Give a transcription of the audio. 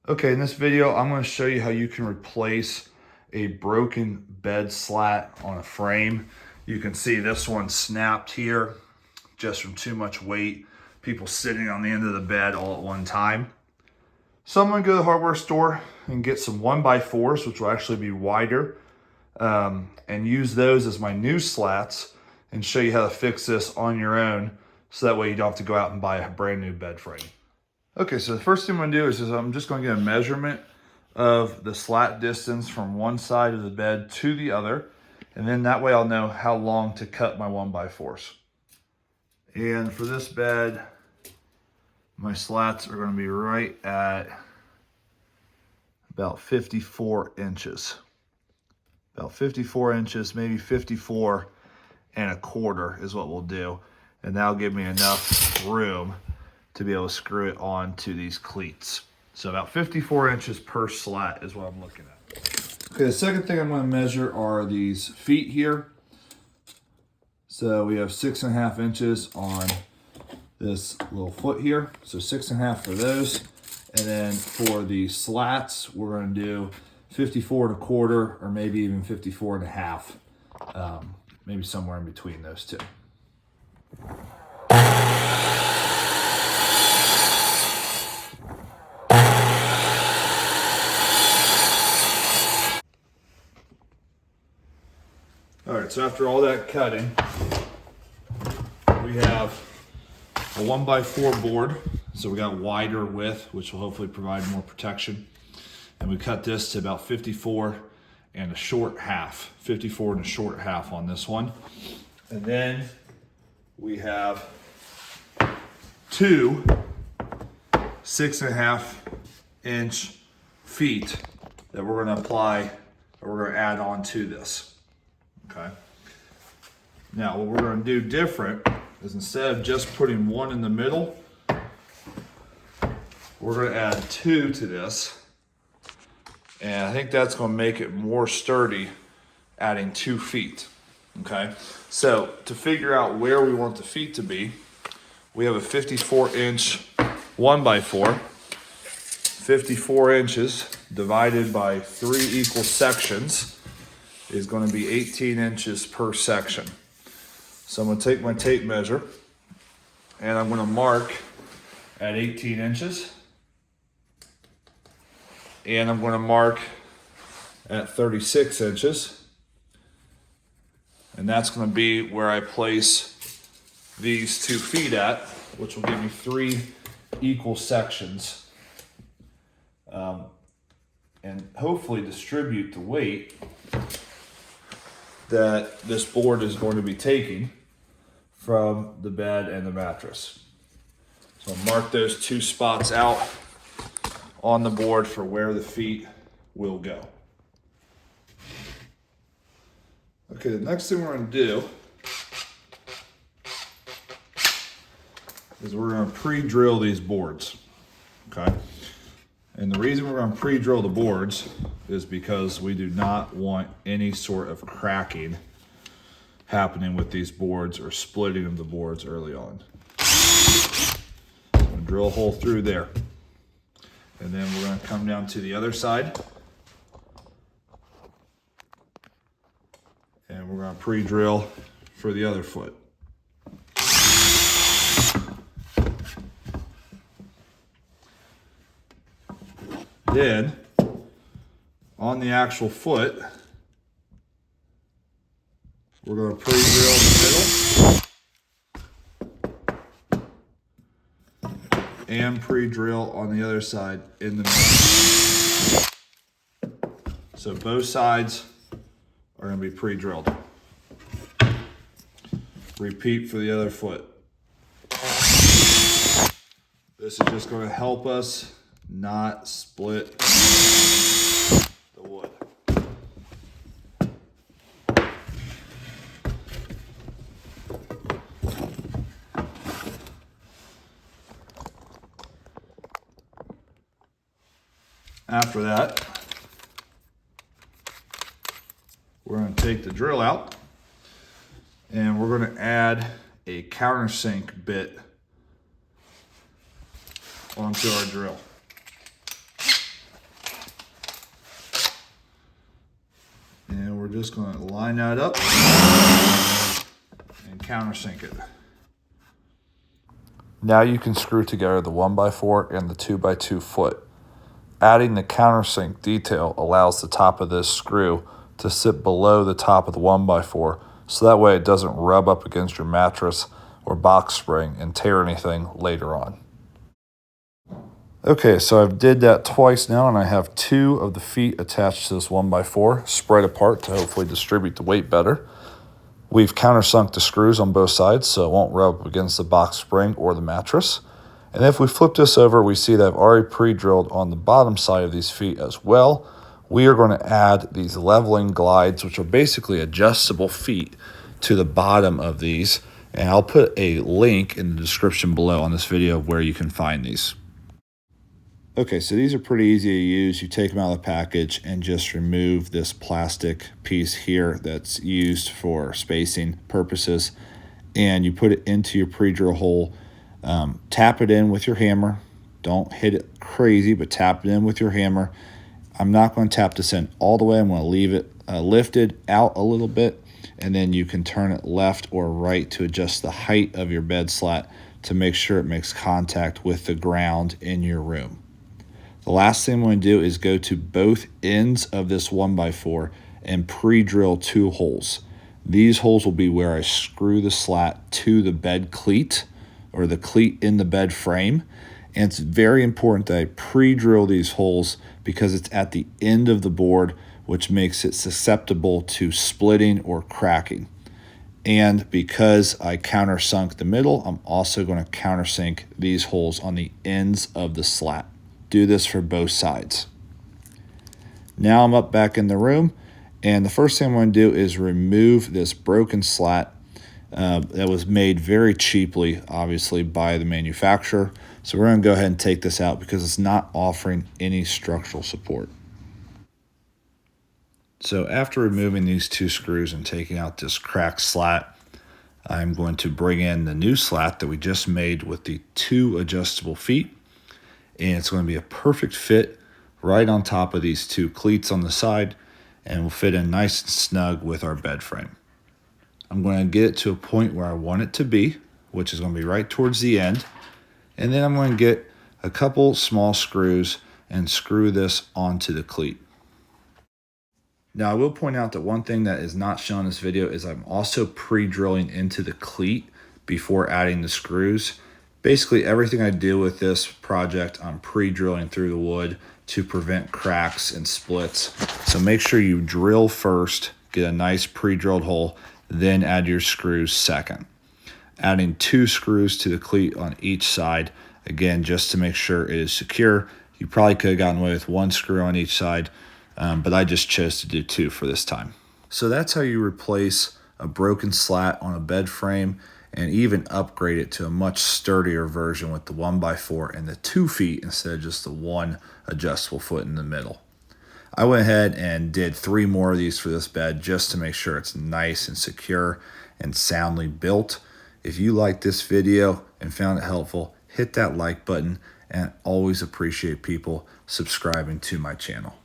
Okay, in this video, I'm going to show you how you can replace a broken bed slat on a frame. You can see this one snapped here just from too much weight, people sitting on the end of the bed all at one time. So I'm going to go to the hardware store and get some 1x4s, which will actually be wider, and use those as my new slats and show you how to fix this on your own so that way you don't have to go out and buy a brand new bed frame. Okay, so the first thing I'm gonna do is I'm just gonna get a measurement of the slat distance from one side of the bed to the other, and then that way I'll know how long to cut my 1x4s. And for this bed, my slats are gonna be right at about 54 inches. About 54 inches, maybe 54 1/4 is what we'll do. And that'll give me enough room to be able to screw it onto these cleats. So about 54 inches per slat is what I'm looking at. Okay, the second thing I'm going to measure are these feet here. So we have 6.5 inches on this little foot here. So 6.5 for those. And then for the slats, we're going to do 54 1/4 or maybe even 54 1/2. Maybe somewhere in between those two. All right, so after all that cutting, we have a 1x4 board. So we got wider width, which will hopefully provide more protection. And we cut this to about 54 1/4, 54 1/4 on this one. And then we have two 6.5 inch feet that we're gonna apply, or we're gonna add on to this. Okay. Now what we're going to do different is instead of just putting one in the middle, we're going to add two to this. And I think that's going to make it more sturdy, adding 2 feet. Okay. So to figure out where we want the feet to be, we have a 54 inch 1x4. 54 inches divided by 3 equal sections is going to be 18 inches per section. So I'm going to take my tape measure and I'm going to mark at 18 inches. And I'm going to mark at 36 inches. And that's going to be where I place these 2 feet at, which will give me 3 equal sections. And hopefully distribute the weight that this board is going to be taking from the bed and the mattress. So I'll mark those 2 spots out on the board for where the feet will go. Okay, the next thing we're going to do is we're going to pre-drill these boards. Okay? And the reason we're going to pre-drill the boards is because we do not want any sort of cracking happening with these boards or splitting of the boards early on. So I'm going to drill a hole through there. And then we're going to come down to the other side. And we're going to pre-drill for the other foot. Then, on the actual foot, we're going to pre-drill the middle and pre-drill on the other side in the middle. So both sides are going to be pre-drilled. Repeat for the other foot. This is just going to help us not split the wood. After that, we're going to take the drill out and we're going to add a countersink bit onto our drill. we're just going to line that up and countersink it. Now you can screw together the 1x4 and the 2x2 foot. Adding the countersink detail allows the top of this screw to sit below the top of the 1x4, so that way it doesn't rub up against your mattress or box spring and tear anything later on. Okay, so I've did that twice now, and I have 2 of the feet attached to this 1x4, spread apart to hopefully distribute the weight better. We've countersunk the screws on both sides so it won't rub up against the box spring or the mattress. And if we flip this over, we see that I've already pre-drilled on the bottom side of these feet as well. We are going to add these leveling glides, which are basically adjustable feet, to the bottom of these. And I'll put a link in the description below on this video where you can find these. Okay, so these are pretty easy to use. You take them out of the package and just remove this plastic piece here that's used for spacing purposes. And you put it into your pre-drill hole. Tap it in with your hammer. Don't hit it crazy, but tap it in with your hammer. I'm not going to tap this in all the way. I'm going to leave it lifted out a little bit, and then you can turn it left or right to adjust the height of your bed slat to make sure it makes contact with the ground in your room. The last thing I'm going to do is go to both ends of this 1x4 and pre-drill 2 holes. These holes will be where I screw the slat to the bed cleat, or the cleat in the bed frame. And it's very important that I pre-drill these holes because it's at the end of the board, which makes it susceptible to splitting or cracking. And because I countersunk the middle, I'm also going to countersink these holes on the ends of the slat. Do this for both sides. Now I'm up back in the room, and the first thing I'm going to do is remove this broken slat that was made very cheaply, obviously, by the manufacturer. So we're going to go ahead and take this out because it's not offering any structural support. So after removing these 2 screws and taking out this cracked slat, I'm going to bring in the new slat that we just made with the 2 adjustable feet. And it's going to be a perfect fit right on top of these 2 cleats on the side, and will fit in nice and snug with our bed frame. I'm going to get it to a point where I want it to be, which is going to be right towards the end. And then I'm going to get a couple small screws and screw this onto the cleat. Now I will point out that one thing that is not shown in this video is I'm also pre-drilling into the cleat before adding the screws. Basically everything I do with this project, I'm pre-drilling through the wood to prevent cracks and splits. So make sure you drill first, get a nice pre-drilled hole, then add your screws second. Adding 2 screws to the cleat on each side, again, just to make sure it is secure. You probably could have gotten away with 1 screw on each side, but I just chose to do 2 for this time. So that's how you replace a broken slat on a bed frame, and even upgrade it to a much sturdier version with the 1x4 and the 2 feet instead of just the 1 adjustable foot in the middle. I went ahead and did 3 more of these for this bed just to make sure it's nice and secure and soundly built. If you liked this video and found it helpful, hit that like button, and I always appreciate people subscribing to my channel.